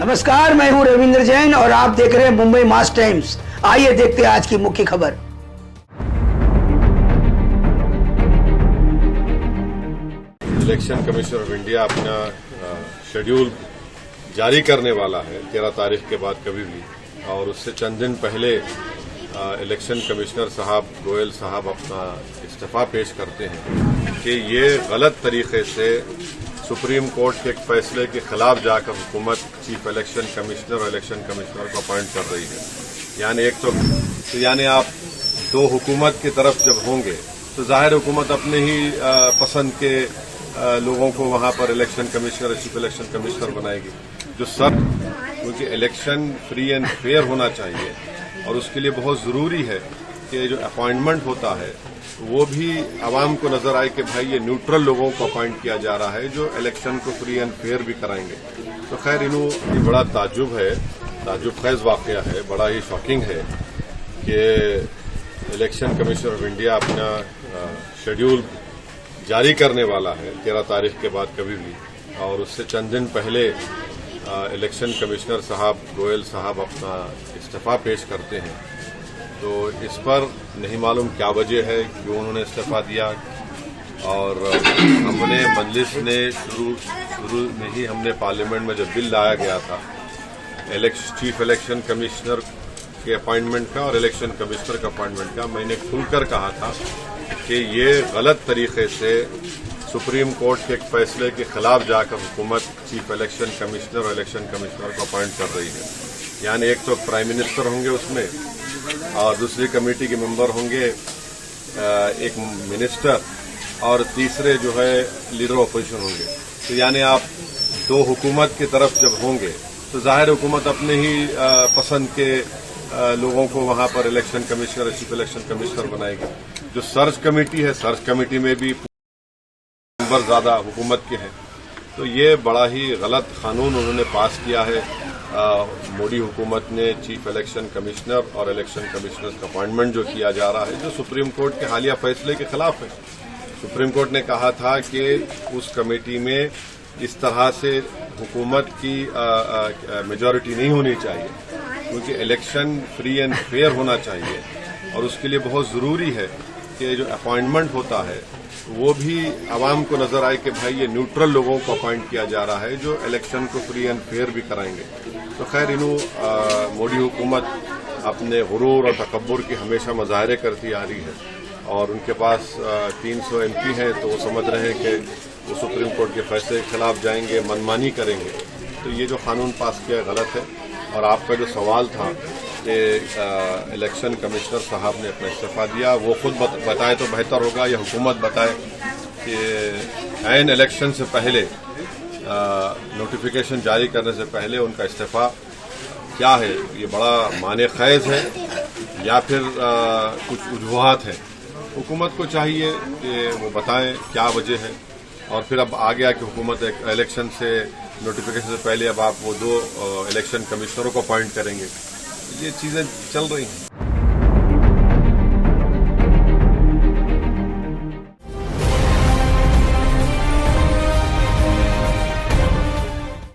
नमस्कार, मैं हूं रविंद्र जैन और आप देख रहे हैं मुंबई मास टाइम्स। आइए देखते हैं आज की मुख्य खबर। इलेक्शन कमीशन ऑफ इंडिया अपना शेड्यूल जारी करने वाला है 13 तारीख के बाद कभी भी, और उससे चंद दिन पहले इलेक्शन कमिश्नर साहब गोयल साहब अपना इस्तीफा पेश करते हैं कि ये गलत तरीके से सुप्रीम कोर्ट के एक फैसले के खिलाफ जाकर हुकूमत चीफ इलेक्शन कमिश्नर और इलेक्शन कमिश्नर को अपॉइंट कर रही है। यानी एक तो आप दो हुकूमत की तरफ जब होंगे तो जाहिर हुकूमत अपने ही पसंद के लोगों को वहां पर election commissioner chief election commissioner बनाएगी, जो सब क्योंकि इलेक्शन फ्री एंड फेयर होना चाहिए और उसके लिए बहुत जरूरी है कि जो अपॉइंटमेंट होता है वो भी आवाम को नजर आए कि भाई ये न्यूट्रल लोगों को अपॉइंट किया जा रहा है जो इलेक्शन को फ्री एंड फेयर भी कराएंगे। तो खैर ये बड़ा ताज्जुब खेज वाकया है, बड़ा ही शॉकिंग है कि इलेक्शन कमीशन ऑफ इंडिया अपना शेड्यूल जारी करने वाला है 13 तारीख के बाद कभी भी, और उससे चंद दिन पहले इलेक्शन कमिश्नर साहब गोयल साहब अपना इस्तीफा पेश करते हैं। तो इस पर नहीं मालूम क्या वजह है, क्यों उन्होंने इस्तीफा दिया। और हमने मजलिस ने शुरू में ही हमने पार्लियामेंट में जब बिल लाया गया था चीफ इलेक्शन कमिश्नर के अपॉइंटमेंट का और इलेक्शन कमिश्नर का अपॉइंटमेंट का, मैंने खुलकर कहा था कि ये गलत तरीके से सुप्रीम कोर्ट के एक फैसले के खिलाफ जाकर हुकूमत चीफ इलेक्शन कमिश्नर और इलेक्शन कमिश्नर को अपॉइंट कर रही है। यानी एक तो प्राइम मिनिस्टर होंगे उसमें और दूसरी कमेटी के मेंबर होंगे एक मिनिस्टर और तीसरे जो है लीडर ऑपोजिशन होंगे। तो यानी आप दो हुकूमत की तरफ जब होंगे तो जाहिर हुकूमत अपने ही पसंद के लोगों को वहां पर election commissioner chief election commissioner बनाएगी। जो सर्च कमेटी है, सर्च कमेटी में भी मेंबर ज्यादा हुकूमत के हैं। तो ये बड़ा ही गलत कानून उन्होंने पास किया है। मोदी हुकूमत ने चीफ इलेक्शन कमिश्नर और इलेक्शन कमिश्नर का अपॉइंटमेंट जो किया जा रहा है, जो सुप्रीम कोर्ट के हालिया फैसले के खिलाफ है। सुप्रीम कोर्ट ने कहा था कि उस कमेटी में इस तरह से हुकूमत की मेजॉरिटी नहीं होनी चाहिए, क्योंकि इलेक्शन फ्री एंड फेयर होना चाहिए और उसके लिए बहुत जरूरी है कि जो अपॉइंटमेंट होता है वो भी आवाम को नजर आए कि भाई ये न्यूट्रल लोगों को अपॉइंट किया जा रहा है जो इलेक्शन को फ्री एंड फेयर भी कराएंगे। तो खैर मोदी हुकूमत अपने गुरूर और तकब्बुर की हमेशा मुजाहरे करती आ रही है और उनके पास 300 MP हैं, तो वो समझ रहे हैं कि वो सुप्रीम कोर्ट के फैसले के खिलाफ जाएंगे, मनमानी करेंगे। तो ये जो कानून पास किया गलत है। और आपका जो सवाल था कि इलेक्शन कमिश्नर साहब ने अपना इस्तीफा दिया, वो खुद बताए तो बेहतर होगा, या हुकूमत बताए कि ऐन इलेक्शन से पहले नोटिफिकेशन जारी करने से पहले उनका इस्तीफा क्या है, ये बड़ा माने खैज है या फिर कुछ वजूहात है। हुकूमत को चाहिए कि वो बताएं क्या वजह है, और फिर अब आ गया कि हुकूमत एक इलेक्शन से नोटिफिकेशन से पहले अब आप वो दो इलेक्शन कमिश्नरों को अपॉइंट करेंगे। ये चीजें चल रही हैं।